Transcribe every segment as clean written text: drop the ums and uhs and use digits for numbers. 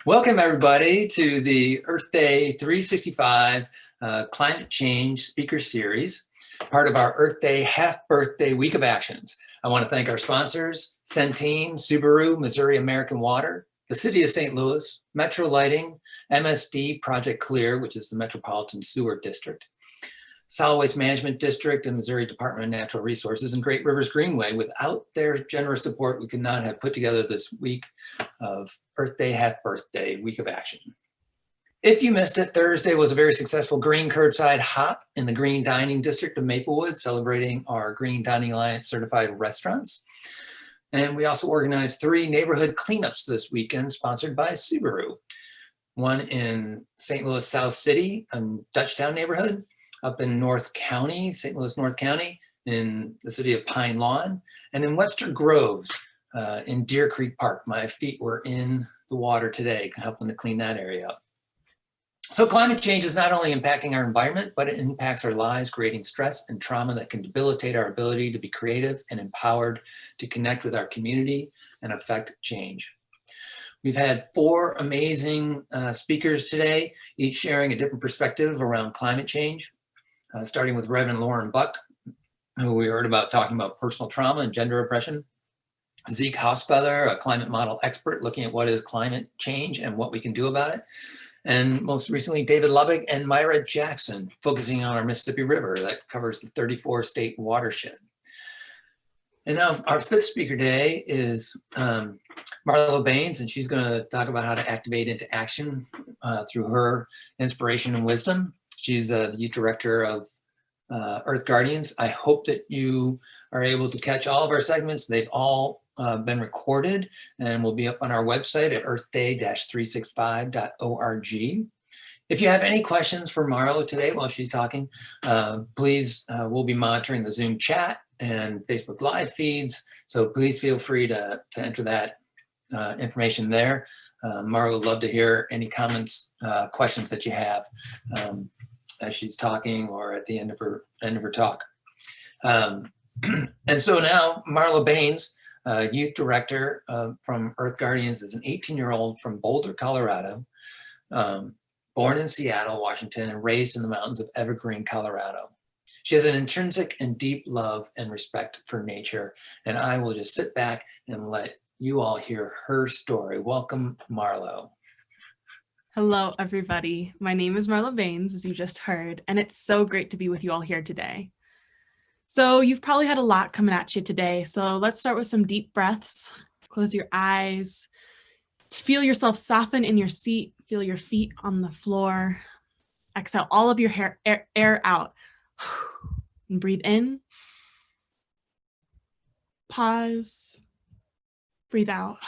Welcome, everybody, to the Earth Day 365 Climate Change Speaker Series, part of our Earth Day Half Birthday Week of Actions. I want to thank our sponsors, Centene, Subaru, Missouri American Water, the City of St. Louis, Metro Lighting, MSD Project Clear, which is the Metropolitan Sewer District, Solid Waste Management District, and Missouri Department of Natural Resources, and Great Rivers Greenway. Without their generous support, we could not have put together this week of Earth Day, Half Birthday Week of Action. If you missed it, Thursday was a very successful green curbside hop in the Green Dining District of Maplewood, celebrating our Green Dining Alliance certified restaurants. And we also organized 3 neighborhood cleanups this weekend, sponsored by Subaru. One in St. Louis South City, Dutchtown neighborhood, up in North County, St. Louis North County, in the city of Pine Lawn, and in Webster Groves in Deer Creek Park. My feet were in the water today, helping to clean that area up. So climate change is not only impacting our environment, but it impacts our lives, creating stress and trauma that can debilitate our ability to be creative and empowered to connect with our community and affect change. We've had 4 amazing speakers today, each sharing a different perspective around climate change. Starting with Reverend Lauren Buck, who we heard about talking about personal trauma and gender oppression. Zeke Hausfeather, a climate model expert looking at what is climate change and what we can do about it. And most recently, David Lubbock and Myra Jackson, focusing on our Mississippi River that covers the 34-state watershed. And now our 5th speaker today is Marlow Baines, and she's going to talk about how to activate into action through her inspiration and wisdom. She's the youth director of Earth Guardians. I hope that you are able to catch all of our segments. They've all been recorded and will be up on our website at earthday-365.org. If you have any questions for Marlo today while she's talking, please, we'll be monitoring the Zoom chat and Facebook Live feeds. So please feel free to enter that information there. Marlo would love to hear any comments, questions that you have as she's talking or at the end of her talk. And so now Marlow Baines, youth director from Earth Guardians, is an 18-year-old from Boulder, Colorado, born in Seattle, Washington, and raised in the mountains of Evergreen, Colorado. She has an intrinsic and deep love and respect for nature, and I will just sit back and let you all hear her story. Welcome, Marlow. Hello, everybody. My name is Marlow Baines, as you just heard, and it's so great to be with you all here today. So you've probably had a lot coming at you today, so let's start with some deep breaths. Close your eyes. Feel yourself soften in your seat. Feel your feet on the floor. Exhale all of your air out. And breathe in. Pause. Breathe out.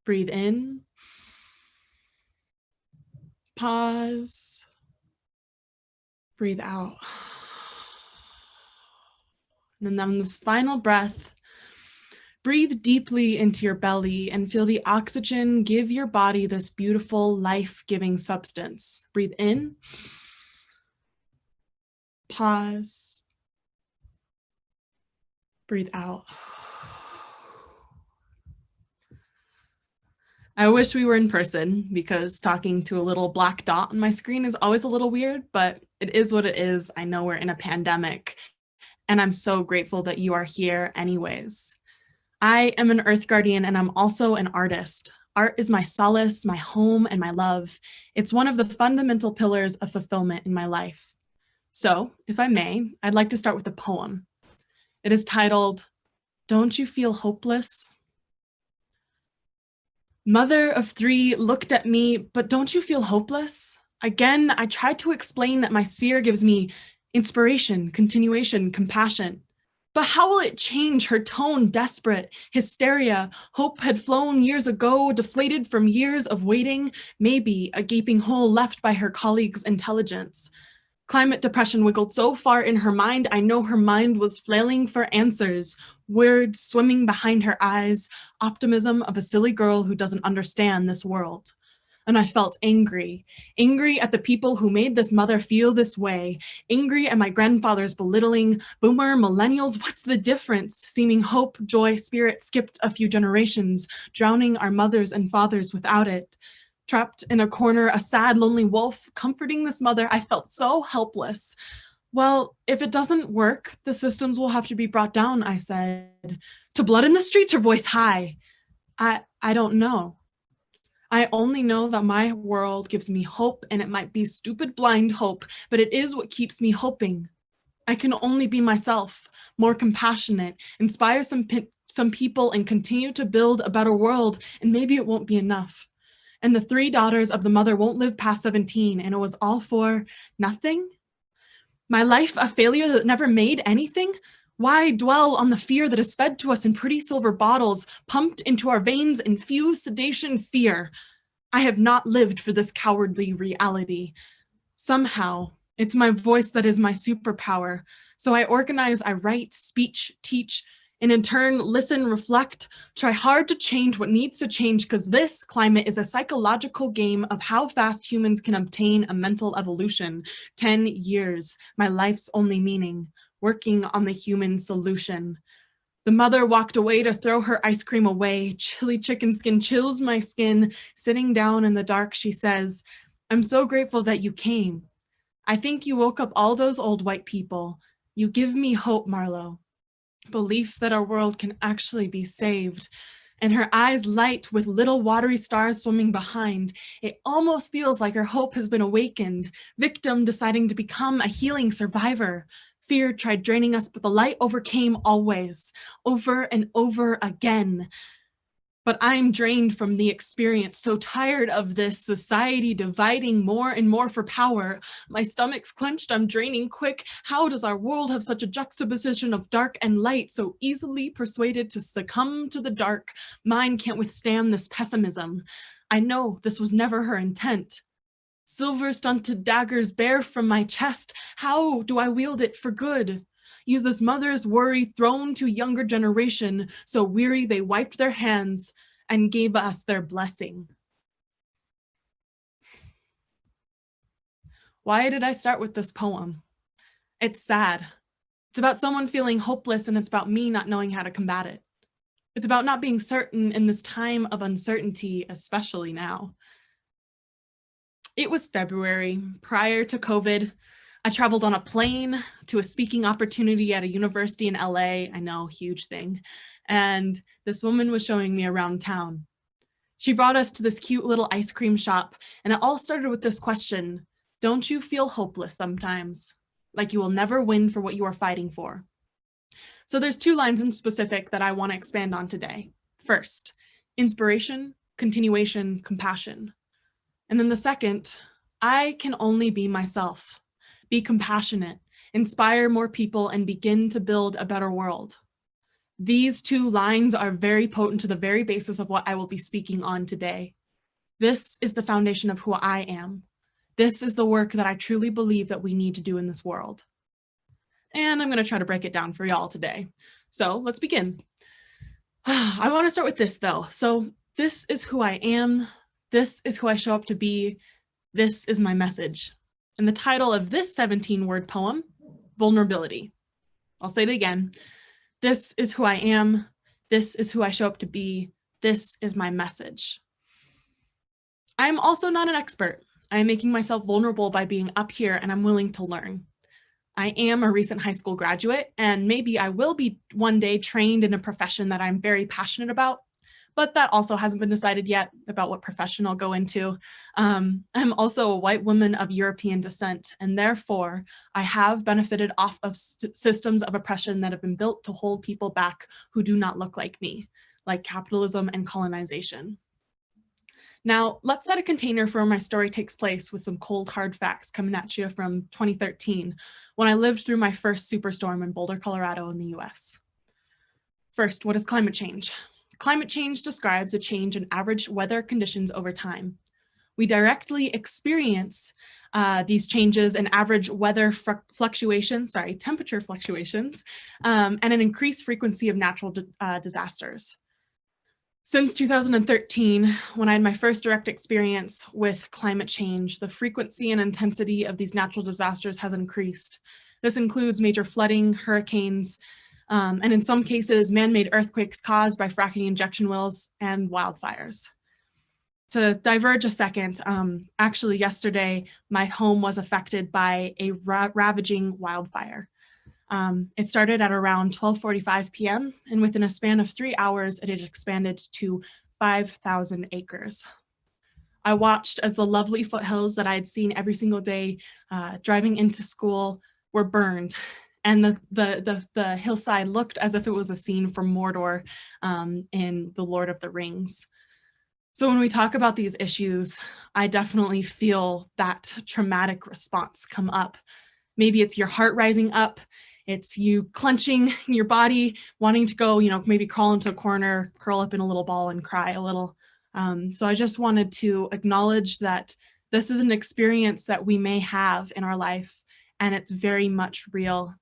Breathe in. Pause. Breathe out. And then on this final breath, breathe deeply into your belly and feel the oxygen give your body this beautiful life-giving substance. Breathe in. Pause. Breathe out. I wish we were in person because talking to a little black dot on my screen is always a little weird, but it is what it is. I know we're in a pandemic, and I'm so grateful that you are here anyways. I am an Earth Guardian, and I'm also an artist. Art is my solace, my home, and my love. It's one of the fundamental pillars of fulfillment in my life. So, if I may, I'd like to start with a poem. It is titled, "Don't You Feel Hopeless?" Mother of 3 looked at me, but don't you feel hopeless? Again, I tried to explain that my sphere gives me inspiration, continuation, compassion. But how will it change? Her tone, desperate, hysteria. Hope had flown years ago, deflated from years of waiting, maybe a gaping hole left by her colleagues' intelligence. Climate depression wiggled so far in her mind, I know her mind was flailing for answers, words swimming behind her eyes, optimism of a silly girl who doesn't understand this world. And I felt angry, angry at the people who made this mother feel this way, angry at my grandfather's belittling, boomer, millennials, what's the difference? Seeming hope, joy, spirit skipped a few generations, drowning our mothers and fathers without it. Trapped in a corner, a sad, lonely wolf, comforting this mother, I felt so helpless. Well, if it doesn't work, the systems will have to be brought down, I said. To blood in the streets, her voice high. I don't know. I only know that my world gives me hope, and it might be stupid, blind hope, but it is what keeps me hoping. I can only be myself, more compassionate, inspire some people, and continue to build a better world, and maybe it won't be enough. And the 3 daughters of the mother won't live past 17, and it was all for nothing? My life a failure that never made anything? Why dwell on the fear that is fed to us in pretty silver bottles, pumped into our veins, infused sedation fear? I have not lived for this cowardly reality. Somehow, it's my voice that is my superpower. So I organize, I write, speech, teach, and in turn, listen, reflect, try hard to change what needs to change, because this climate is a psychological game of how fast humans can obtain a mental evolution. 10 years, my life's only meaning, working on the human solution. The mother walked away to throw her ice cream away. Chili chicken skin chills my skin. Sitting down in the dark, she says, I'm so grateful that you came. I think you woke up all those old white people. You give me hope, Marlow. Belief that our world can actually be saved. And her eyes light with little watery stars swimming behind. It almost feels like her hope has been awakened. Victim deciding to become a healing survivor. Fear tried draining us, but the light overcame always, over and over again. But I'm drained from the experience, so tired of this society dividing more and more for power. My stomach's clenched, I'm draining quick. How does our world have such a juxtaposition of dark and light, so easily persuaded to succumb to the dark? Mine can't withstand this pessimism. I know this was never her intent. Silver stunted daggers bear from my chest. How do I wield it for good? Uses mother's worry thrown to younger generation, so weary they wiped their hands and gave us their blessing. Why did I start with this poem? It's sad. It's about someone feeling hopeless, and it's about me not knowing how to combat it. It's about not being certain in this time of uncertainty, especially now. It was February, prior to COVID. I traveled on a plane to a speaking opportunity at a university in LA. I know, huge thing. And this woman was showing me around town. She brought us to this cute little ice cream shop, and it all started with this question: don't you feel hopeless sometimes? Like you will never win for what you are fighting for? So there's 2 lines in specific that I want to expand on today. First, inspiration, continuation, compassion. And then the second, I can only be myself, be compassionate, inspire more people, and begin to build a better world. These 2 lines are very potent to the very basis of what I will be speaking on today. This is the foundation of who I am. This is the work that I truly believe that we need to do in this world. And I'm going to try to break it down for y'all today. So let's begin. I want to start with this though. So this is who I am. This is who I show up to be. This is my message. And the title of this 17-word poem, Vulnerability. I'll say it again. This is who I am. This is who I show up to be. This is my message. I'm also not an expert. I am making myself vulnerable by being up here, and I'm willing to learn. I am a recent high school graduate, and maybe I will be one day trained in a profession that I'm very passionate about, but that also hasn't been decided yet about what profession I'll go into. I'm also a white woman of European descent, and therefore I have benefited off of systems of oppression that have been built to hold people back who do not look like me, like capitalism and colonization. Now, let's set a container for where my story takes place with some cold, hard facts coming at you from 2013, when I lived through my first superstorm in Boulder, Colorado in the US. First, what is climate change? Climate change describes a change in average weather conditions over time. We directly experience these changes in average weather fluctuations, temperature fluctuations, and an increased frequency of natural disasters. Since 2013, when I had my first direct experience with climate change, the frequency and intensity of these natural disasters has increased. This includes major flooding, hurricanes, and in some cases, man-made earthquakes caused by fracking injection wells and wildfires. To diverge a second, actually yesterday, my home was affected by a ravaging wildfire. It started at around 12:45 p.m. and within a span of 3 hours, it had expanded to 5,000 acres. I watched as the lovely foothills that I had seen every single day driving into school were burned, and the hillside looked as if it was a scene from Mordor in The Lord of the Rings. So when we talk about these issues, I definitely feel that traumatic response come up. Maybe it's your heart rising up, it's you clenching your body, wanting to go, maybe crawl into a corner, curl up in a little ball and cry a little. So I just wanted to acknowledge that this is an experience that we may have in our life, and it's very much real,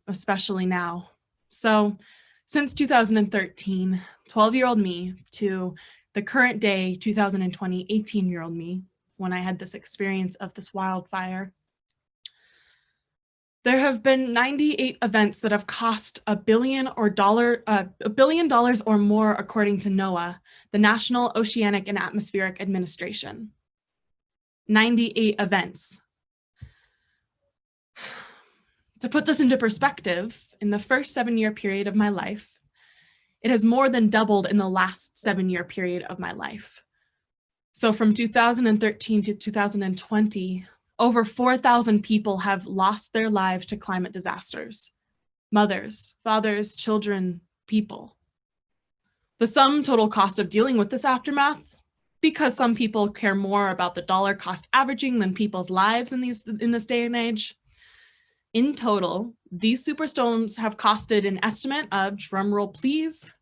especially now. So since 2013, 12-year-old me to the current day, 2020, 18-year-old me, when I had this experience of this wildfire, there have been 98 events that have cost $1 billion or more, according to NOAA, the National Oceanic and Atmospheric Administration. 98 events. To put this into perspective, in the first 7-year period of my life, it has more than doubled in the last 7-year period of my life. So from 2013 to 2020, over 4,000 people have lost their lives to climate disasters. Mothers, fathers, children, people. The sum total cost of dealing with this aftermath, because some people care more about the dollar cost averaging than people's lives in this day and age. In total, these superstorms have costed an estimate of, drumroll please,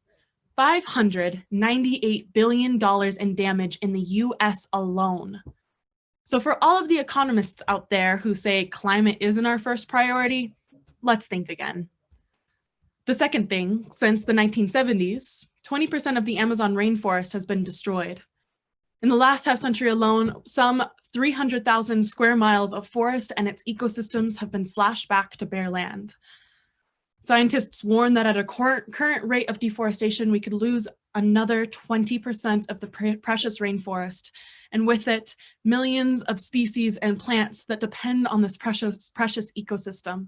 $598 billion in damage in the US alone. So for all of the economists out there who say climate isn't our first priority, let's think again. The second thing, since the 1970s, 20% of the Amazon rainforest has been destroyed. In the last half century alone, some 300,000 square miles of forest and its ecosystems have been slashed back to bare land. Scientists warn that at a current rate of deforestation, we could lose another 20% of the precious rainforest, and with it, millions of species and plants that depend on this precious ecosystem.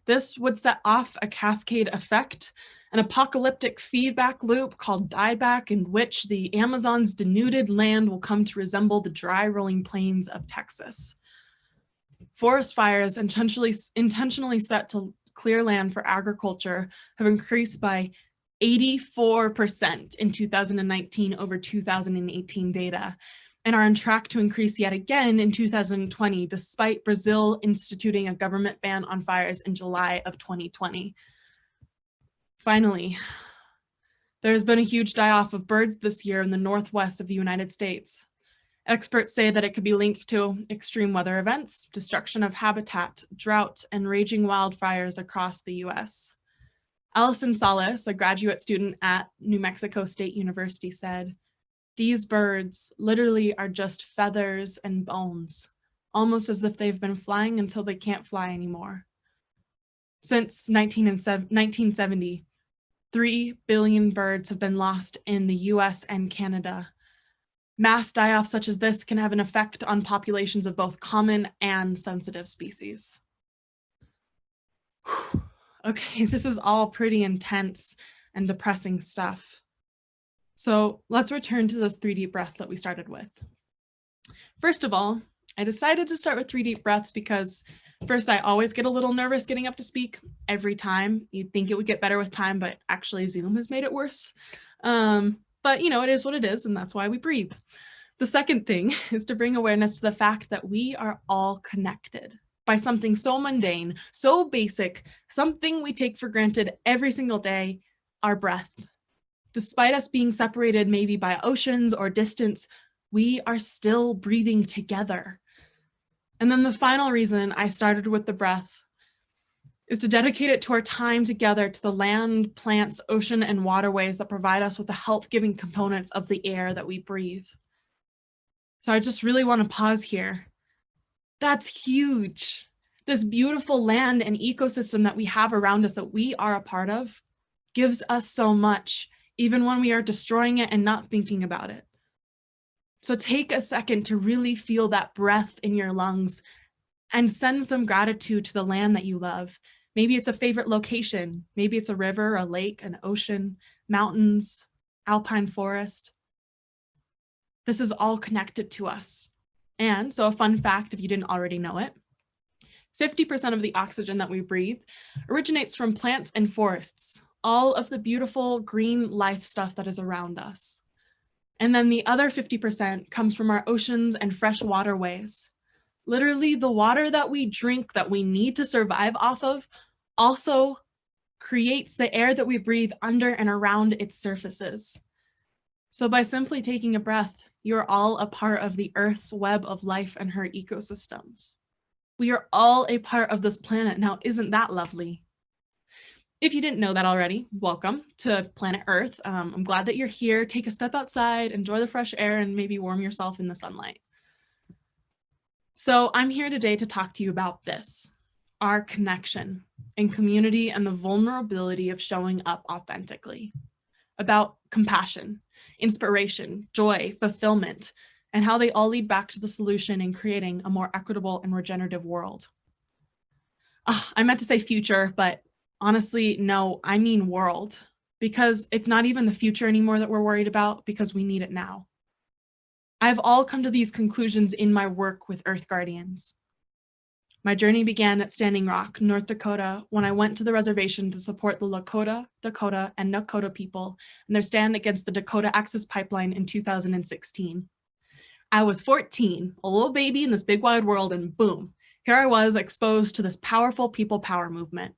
This would set off a cascade effect, an apocalyptic feedback loop called dieback, in which the Amazon's denuded land will come to resemble the dry rolling plains of Texas. Forest fires intentionally set to clear land for agriculture have increased by 84% in 2019 over 2018 data, and are on track to increase yet again in 2020, despite Brazil instituting a government ban on fires in July of 2020. Finally, there has been a huge die-off of birds this year in the northwest of the United States. Experts say that it could be linked to extreme weather events, destruction of habitat, drought, and raging wildfires across the US. Allison Salas, a graduate student at New Mexico State University, said, "These birds literally are just feathers and bones, almost as if they've been flying until they can't fly anymore." Since 1970, 3 billion birds have been lost in the US and Canada. Mass die-off such as this can have an effect on populations of both common and sensitive species. Okay, this is all pretty intense and depressing stuff. So let's return to those 3 deep breaths that we started with. First of all, I decided to start with 3 deep breaths because first, I always get a little nervous getting up to speak every time. You'd think it would get better with time, but actually Zoom has made it worse. But it is what it is, and that's why we breathe. The second thing is to bring awareness to the fact that we are all connected by something so mundane, so basic, something we take for granted every single day, our breath. Despite us being separated maybe by oceans or distance, we are still breathing together. And then the final reason I started with the breath is to dedicate it to our time together, to the land, plants, ocean, and waterways that provide us with the health-giving components of the air that we breathe. So I just really want to pause here. That's huge. This beautiful land and ecosystem that we have around us that we are a part of gives us so much, even when we are destroying it and not thinking about it. So take a second to really feel that breath in your lungs and send some gratitude to the land that you love. Maybe it's a favorite location. Maybe it's a river, a lake, an ocean, mountains, alpine forest. This is all connected to us. And so a fun fact, if you didn't already know it, 50% of the oxygen that we breathe originates from plants and forests, all of the beautiful green life stuff that is around us. And then the other 50% comes from our oceans and fresh waterways. Literally, the water that we drink that we need to survive off of also creates the air that we breathe under and around its surfaces. So by simply taking a breath, you're all a part of the Earth's web of life and her ecosystems. We are all a part of this planet. Now, isn't that lovely? If you didn't know that already, welcome to planet Earth. I'm glad that you're here. Take a step outside, enjoy the fresh air, and maybe warm yourself in the sunlight. So I'm here today to talk to you about this, our connection and community and the vulnerability of showing up authentically, about compassion, inspiration, joy, fulfillment, and how they all lead back to the solution in creating a more equitable and regenerative world. I meant to say future, but honestly, no, I mean world, because it's not even the future anymore that we're worried about, because we need it now. I've all come to these conclusions in my work with Earth Guardians. My journey began at Standing Rock, North Dakota, when I went to the reservation to support the Lakota, Dakota, and Nakota people in their stand against the Dakota Access Pipeline in 2016. I was 14, a little baby in this big wide world, and boom, here I was exposed to this powerful people power movement.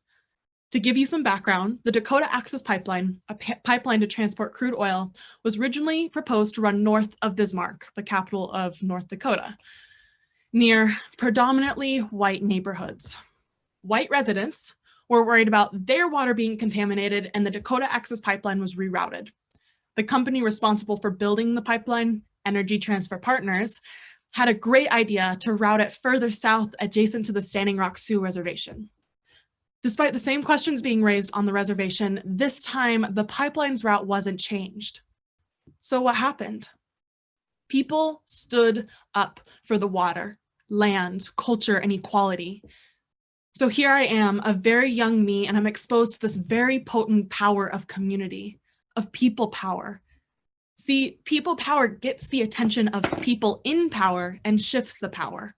To give you some background, the Dakota Access Pipeline, a pipeline to transport crude oil, was originally proposed to run north of Bismarck, the capital of North Dakota, near predominantly white neighborhoods. White residents were worried about their water being contaminated, and the Dakota Access Pipeline was rerouted. The company responsible for building the pipeline, Energy Transfer Partners, had a great idea to route it further south adjacent to the Standing Rock Sioux Reservation. Despite the same questions being raised on the reservation, this time the pipeline's route wasn't changed. So what happened? People stood up for the water, land, culture, and equality. So here I am, a very young me, and I'm exposed to this very potent power of community, of people power. See, people power gets the attention of people in power and shifts the power.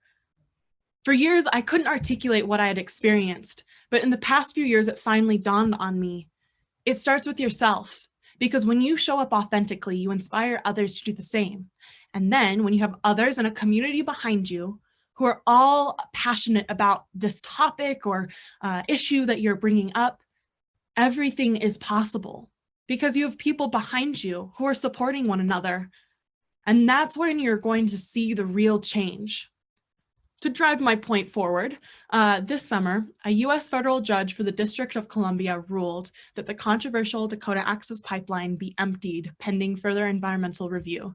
For years, I couldn't articulate what I had experienced, but in the past few years, it finally dawned on me. It starts with yourself, because when you show up authentically, you inspire others to do the same. And then when you have others and a community behind you who are all passionate about this topic or issue that you're bringing up, everything is possible because you have people behind you who are supporting one another. And that's when you're going to see the real change. To drive my point forward, this summer, a U.S. federal judge for the District of Columbia ruled that the controversial Dakota Access Pipeline be emptied pending further environmental review.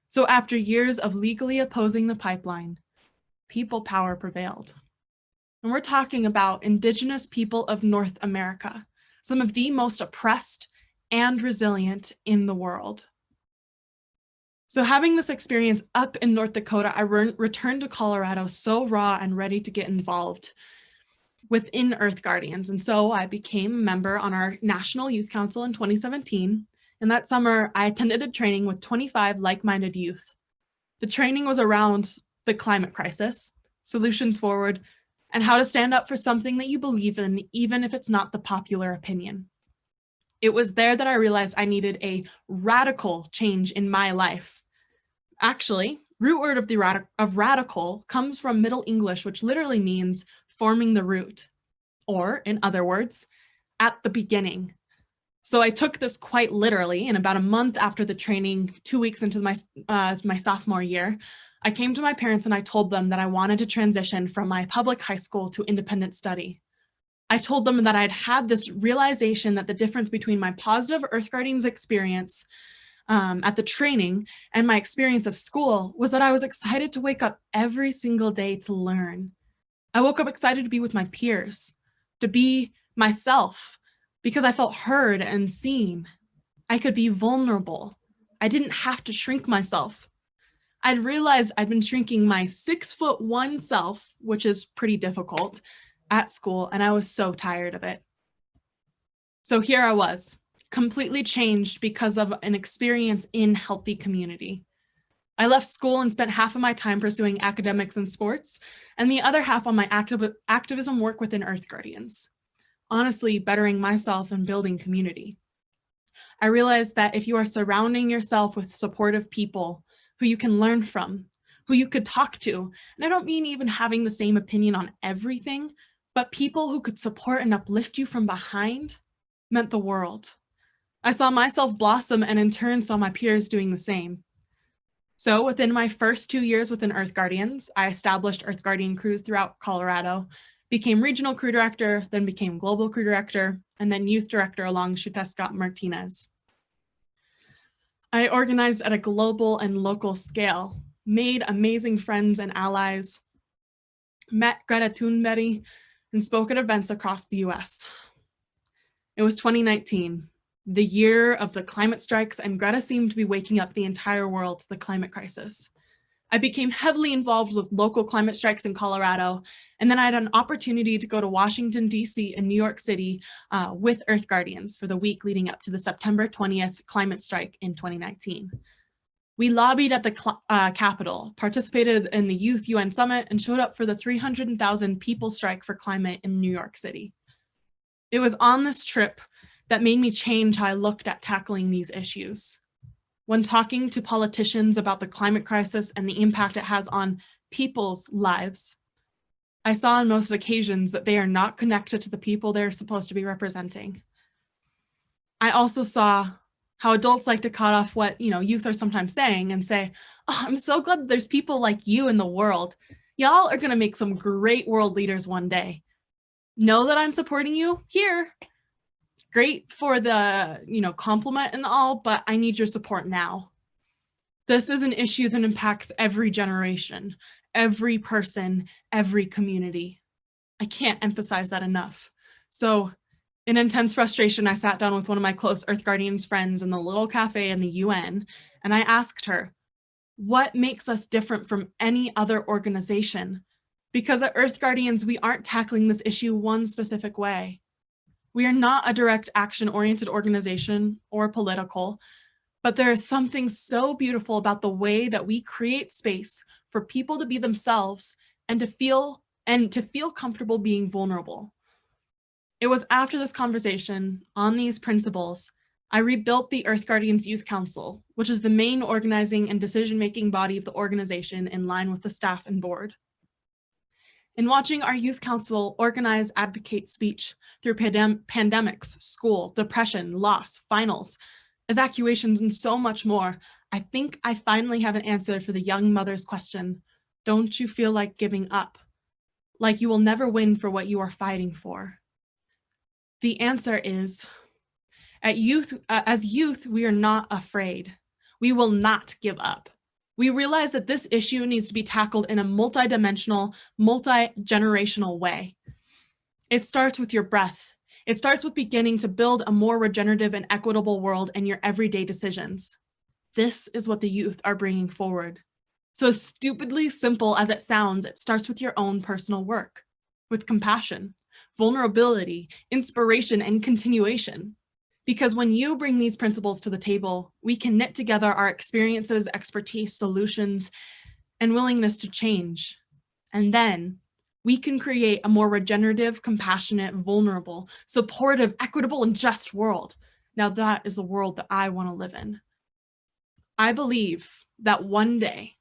So after years of legally opposing the pipeline, people power prevailed. And we're talking about Indigenous people of North America, some of the most oppressed and resilient in the world. So having this experience up in North Dakota, I returned to Colorado so raw and ready to get involved within Earth Guardians. And so I became a member on our National Youth Council in 2017. And that summer, I attended a training with 25 like-minded youth. The training was around the climate crisis, solutions forward, and how to stand up for something that you believe in, even if it's not the popular opinion. It was there that I realized I needed a radical change in my life. Actually, root word of radical comes from Middle English, which literally means forming the root, or in other words, at the beginning. So I took this quite literally, and about a month after the training, 2 weeks into my sophomore year, I came to my parents and I told them that I wanted to transition from my public high school to independent study. I told them that I'd had this realization that the difference between my positive Earth Guardians experience at the training and my experience of school was that I was excited to wake up every single day to learn. I woke up excited to be with my peers, to be myself, because I felt heard and seen. I could be vulnerable. I didn't have to shrink myself. I'd realized I'd been shrinking my 6'1" self, which is pretty difficult, at school, and I was so tired of it. So here I was, completely changed because of an experience in healthy community. I left school and spent half of my time pursuing academics and sports, and the other half on my activism work within Earth Guardians. Honestly, bettering myself and building community. I realized that if you are surrounding yourself with supportive people who you can learn from, who you could talk to, and I don't mean even having the same opinion on everything, but people who could support and uplift you from behind, meant the world. I saw myself blossom and in turn saw my peers doing the same. So within my first 2 years within Earth Guardians, I established Earth Guardian crews throughout Colorado, became regional crew director, then became global crew director, and then youth director along Chutesca Martinez. I organized at a global and local scale, made amazing friends and allies, met Greta Thunberg, and spoke at events across the US. It was 2019, the year of the climate strikes, and Greta seemed to be waking up the entire world to the climate crisis. I became heavily involved with local climate strikes in Colorado, and then I had an opportunity to go to Washington, D.C. and New York City with Earth Guardians for the week leading up to the September 20th climate strike in 2019. We lobbied at the Capitol, participated in the Youth UN Summit, and showed up for the 300,000 people strike for climate in New York City. It was on this trip that made me change how I looked at tackling these issues. When talking to politicians about the climate crisis and the impact it has on people's lives, I saw on most occasions that they are not connected to the people they're supposed to be representing. I also saw how adults like to cut off what youth are sometimes saying and say, "Oh, I'm so glad that there's people like you in the world. Y'all are gonna make some great world leaders one day. Know that I'm supporting you here. Great for the, compliment and all, but I need your support now." This is an issue that impacts every generation, every person, every community. I can't emphasize that enough. So in intense frustration, I sat down with one of my close Earth Guardians friends in the little cafe in the UN, and I asked her, what makes us different from any other organization? Because at Earth Guardians, we aren't tackling this issue one specific way. We are not a direct action-oriented organization or political, but there is something so beautiful about the way that we create space for people to be themselves and to feel comfortable being vulnerable. It was after this conversation on these principles, I rebuilt the Earth Guardians Youth Council, which is the main organizing and decision-making body of the organization in line with the staff and board. In watching our youth council organize, advocate speech through pandemics, school, depression, loss, finals, evacuations, and so much more, I think I finally have an answer for the young mother's question, don't you feel like giving up? Like you will never win for what you are fighting for? The answer is, as youth, we are not afraid. We will not give up. We realize that this issue needs to be tackled in a multidimensional, multi-generational way. It starts with your breath. It starts with beginning to build a more regenerative and equitable world in your everyday decisions. This is what the youth are bringing forward. So as stupidly simple as it sounds, it starts with your own personal work, with compassion, vulnerability, inspiration, and continuation. Because when you bring these principles to the table, we can knit together our experiences, expertise, solutions, and willingness to change. And then we can create a more regenerative, compassionate, vulnerable, supportive, equitable, and just world. Now that is the world that I want to live in. I believe that one day,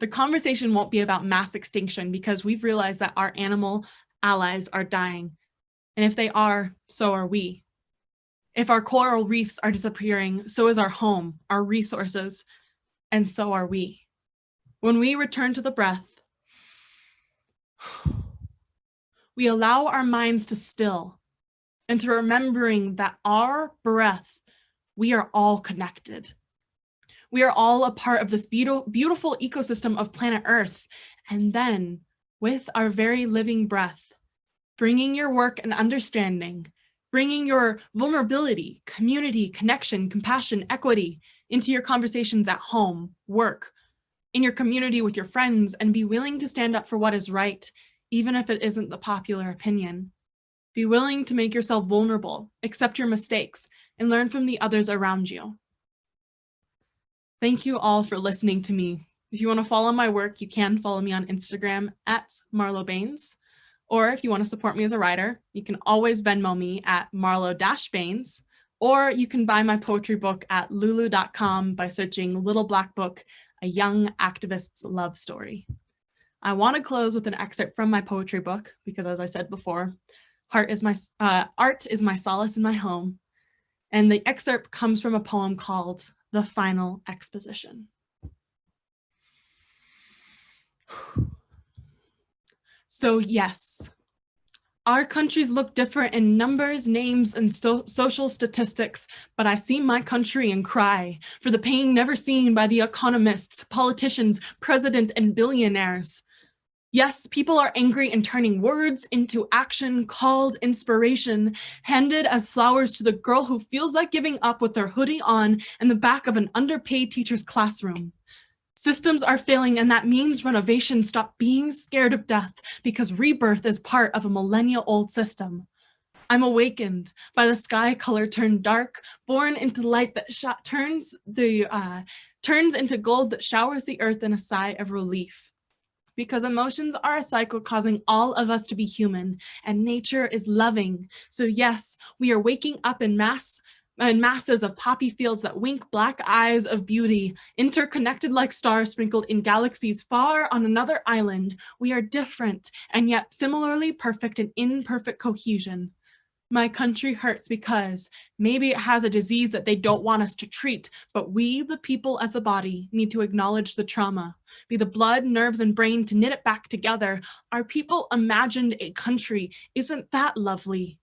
the conversation won't be about mass extinction because we've realized that our animal allies are dying. And if they are, so are we. If our coral reefs are disappearing, so is our home, our resources, and so are we. When we return to the breath, we allow our minds to still and to remembering that our breath, we are all connected. We are all a part of this beautiful ecosystem of planet Earth. And then with our very living breath, bringing your work and understanding, bringing your vulnerability, community, connection, compassion, equity into your conversations at home, work, in your community with your friends, and be willing to stand up for what is right, even if it isn't the popular opinion. Be willing to make yourself vulnerable, accept your mistakes, and learn from the others around you. Thank you all for listening to me. If you want to follow my work, you can follow me on Instagram at Marlow Baines. Or if you want to support me as a writer, you can always Venmo me at Marlow-Baines, or you can buy my poetry book at lulu.com by searching Little Black Book, A Young Activist's Love Story. I want to close with an excerpt from my poetry book, because as I said before, art is my solace in my home. And the excerpt comes from a poem called The Final Exposition. So yes, our countries look different in numbers, names, and social statistics, but I see my country and cry for the pain never seen by the economists, politicians, president, and billionaires. Yes, people are angry and turning words into action, called inspiration, handed as flowers to the girl who feels like giving up with her hoodie on in the back of an underpaid teacher's classroom. Systems are failing, and that means renovation. Stop being scared of death, because rebirth is part of a millennia-old system. I'm awakened by the sky color turned dark, born into light that turns into gold that showers the earth in a sigh of relief. Because emotions are a cycle causing all of us to be human, and nature is loving. So yes, we are waking up in masses of poppy fields that wink black eyes of beauty, interconnected like stars sprinkled in galaxies far on another island. We are different, and yet similarly perfect in imperfect cohesion. My country hurts because maybe it has a disease that they don't want us to treat, but we, the people as the body, need to acknowledge the trauma, be the blood, nerves, and brain to knit it back together. Our people imagined a country. Isn't that lovely?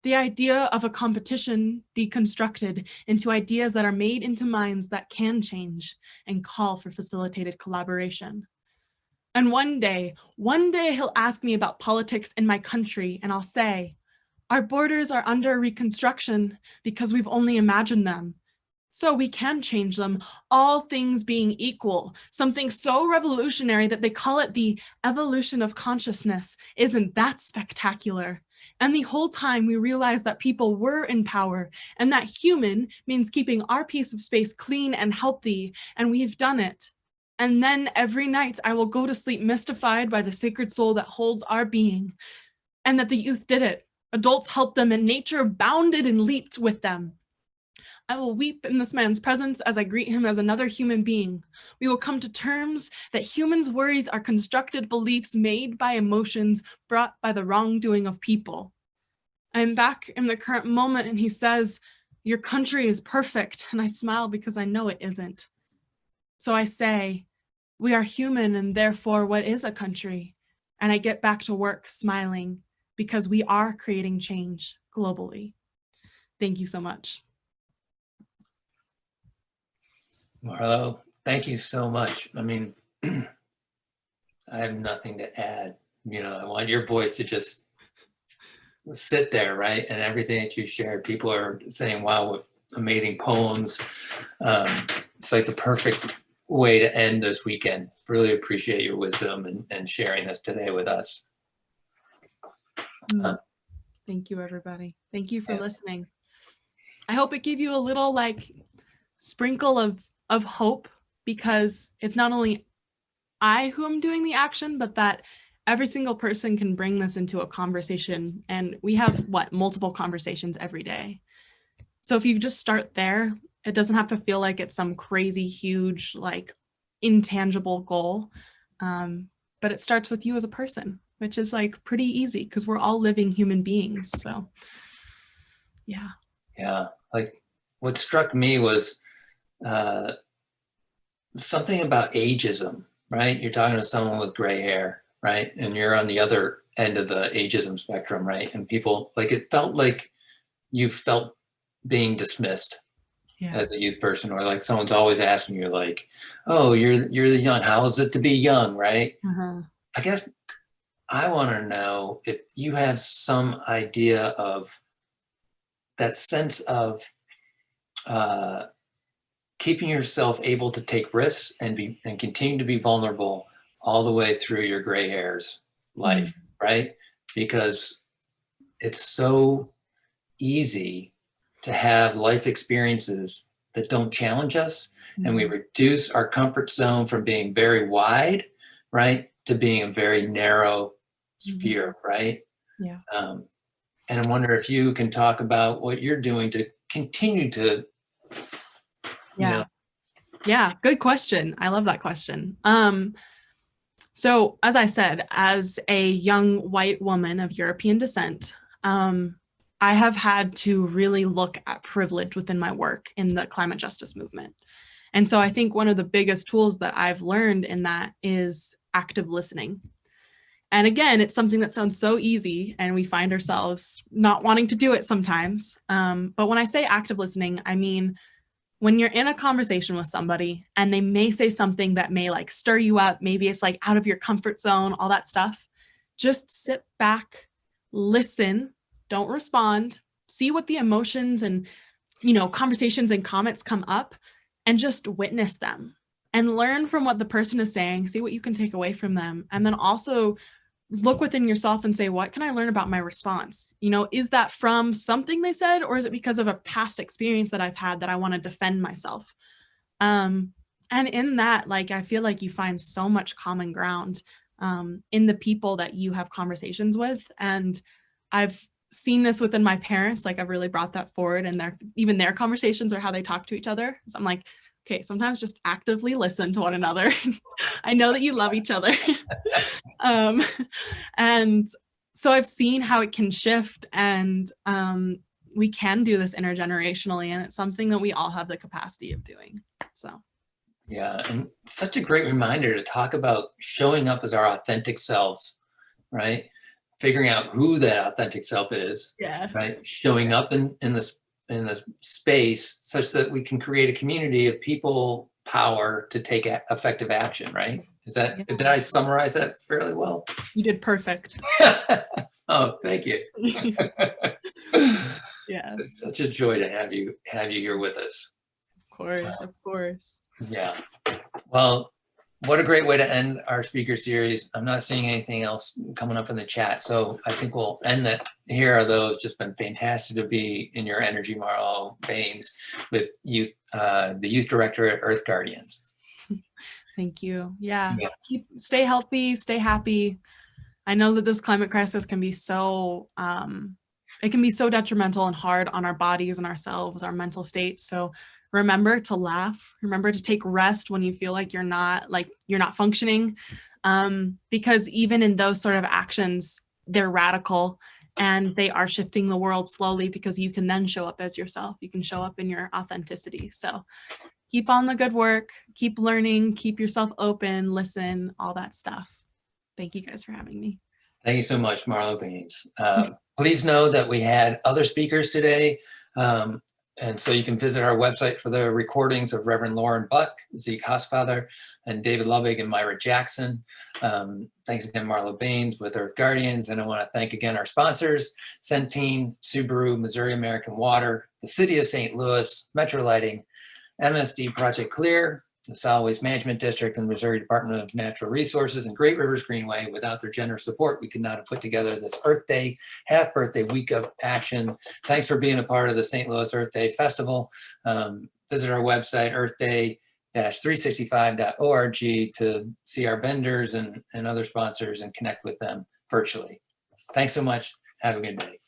The idea of a competition deconstructed into ideas that are made into minds that can change and call for facilitated collaboration. And one day he'll ask me about politics in my country, and I'll say, our borders are under reconstruction because we've only imagined them. So we can change them, all things being equal. Something so revolutionary that they call it the evolution of consciousness. Isn't that spectacular? And the whole time we realized that people were in power, and that human means keeping our piece of space clean and healthy, and we've done it. And then every night I will go to sleep mystified by the sacred soul that holds our being, and that the youth did it. Adults helped them, and nature bounded and leaped with them. I will weep in this man's presence as I greet him as another human being. We will come to terms that humans' worries are constructed beliefs made by emotions brought by the wrongdoing of people. I am back in the current moment, and he says, your country is perfect, and I smile because I know it isn't. So I say, we are human, and therefore what is a country? And I get back to work smiling, because we are creating change globally. Thank you so much. Marlow, thank you so much. I mean, I have nothing to add. You know, I want your voice to just sit there, right? And everything that you shared, people are saying, wow, what amazing poems. It's like the perfect way to end this weekend. Really appreciate your wisdom and sharing this today with us. Thank you, everybody. Thank you for listening. I hope it gave you a little sprinkle of hope, because it's not only I who am doing the action, but that every single person can bring this into a conversation. And we have multiple conversations every day. So if you just start there, it doesn't have to feel like it's some crazy, huge, intangible goal. But it starts with you as a person, which is pretty easy because we're all living human beings. So yeah. Yeah. What struck me was something about ageism, right? You're talking to someone with gray hair, right? And you're on the other end of the ageism spectrum, right? And people, like, it felt like you felt being dismissed Yeah. as a youth person, or like someone's always asking you, like, oh, you're the young, how is it to be young, right? Uh-huh. I guess I want to know if you have some idea of that sense of keeping yourself able to take risks and continue to be vulnerable all the way through your gray hairs life, right? Because it's so easy to have life experiences that don't challenge us, and we reduce our comfort zone from being very wide, right, to being a very narrow sphere, right? Yeah. And I wonder if you can talk about what you're doing to continue to, Yeah. Yeah. Good question. I love that question. So as I said, as a young white woman of European descent, I have had to really look at privilege within my work in the climate justice movement. And so I think one of the biggest tools that I've learned in that is active listening. And again, it's something that sounds so easy and we find ourselves not wanting to do it sometimes. But when I say active listening, I mean, when you're in a conversation with somebody and they may say something that may like stir you up, maybe it's like out of your comfort zone, all that stuff, just sit back, listen, don't respond, see what the emotions and, conversations and comments come up, and just witness them and learn from what the person is saying, see what you can take away from them. And then also look within yourself and say, what can I learn about my response? Is that from something they said, or is it because of a past experience that I've had that I want to defend myself? And in that, like, I feel like you find so much common ground in the people that you have conversations with. And I've seen this within my parents, like I've really brought that forward, and even their conversations or how they talk to each other. So I'm like, okay, sometimes just actively listen to one another. I know that you love each other. And so I've seen how it can shift, and we can do this intergenerationally, and it's something that we all have the capacity of doing. So. yeah, and such a great reminder to talk about showing up as our authentic selves, right? Figuring out who that authentic self is, Yeah. right? Showing up in this space such that we can create a community of people power to take effective action, right? Did I summarize that fairly well? You did perfect. Oh, thank you. Yeah. It's such a joy to have you here with us. Of course. Yeah. Well, what a great way to end our speaker series. I'm not seeing anything else coming up in the chat, so I think we'll end that here, although it's just been fantastic to be in your energy, Marlow Baines, with youth, the youth director at Earth Guardians. Thank you. Yeah. Stay healthy, stay happy. I know that this climate crisis can be so, it can be so detrimental and hard on our bodies and ourselves, our mental state. So remember to laugh, remember to take rest when you feel like you're not functioning. Because even in those sort of actions, they're radical and they are shifting the world slowly, because you can then show up as yourself. You can show up in your authenticity. So keep on the good work, keep learning, keep yourself open, listen, all that stuff. Thank you guys for having me. Thank you so much, Marlow Baines. Please know that we had other speakers today. And so you can visit our website for the recordings of Reverend Lauren Buck, Zeke Hosfather, and David Lovig and Myra Jackson. Thanks again, Marlow Baines with Earth Guardians. And I want to thank again our sponsors, Centene, Subaru, Missouri American Water, the City of St. Louis, Metro Lighting, MSD Project Clear, the Solid Waste Management District, and the Missouri Department of Natural Resources, and Great Rivers Greenway. Without their generous support, we could not have put together this Earth Day, half birthday week of action. Thanks for being a part of the St. Louis Earth Day Festival. Visit our website, earthday-365.org, to see our vendors and other sponsors and connect with them virtually. Thanks so much. Have a good day.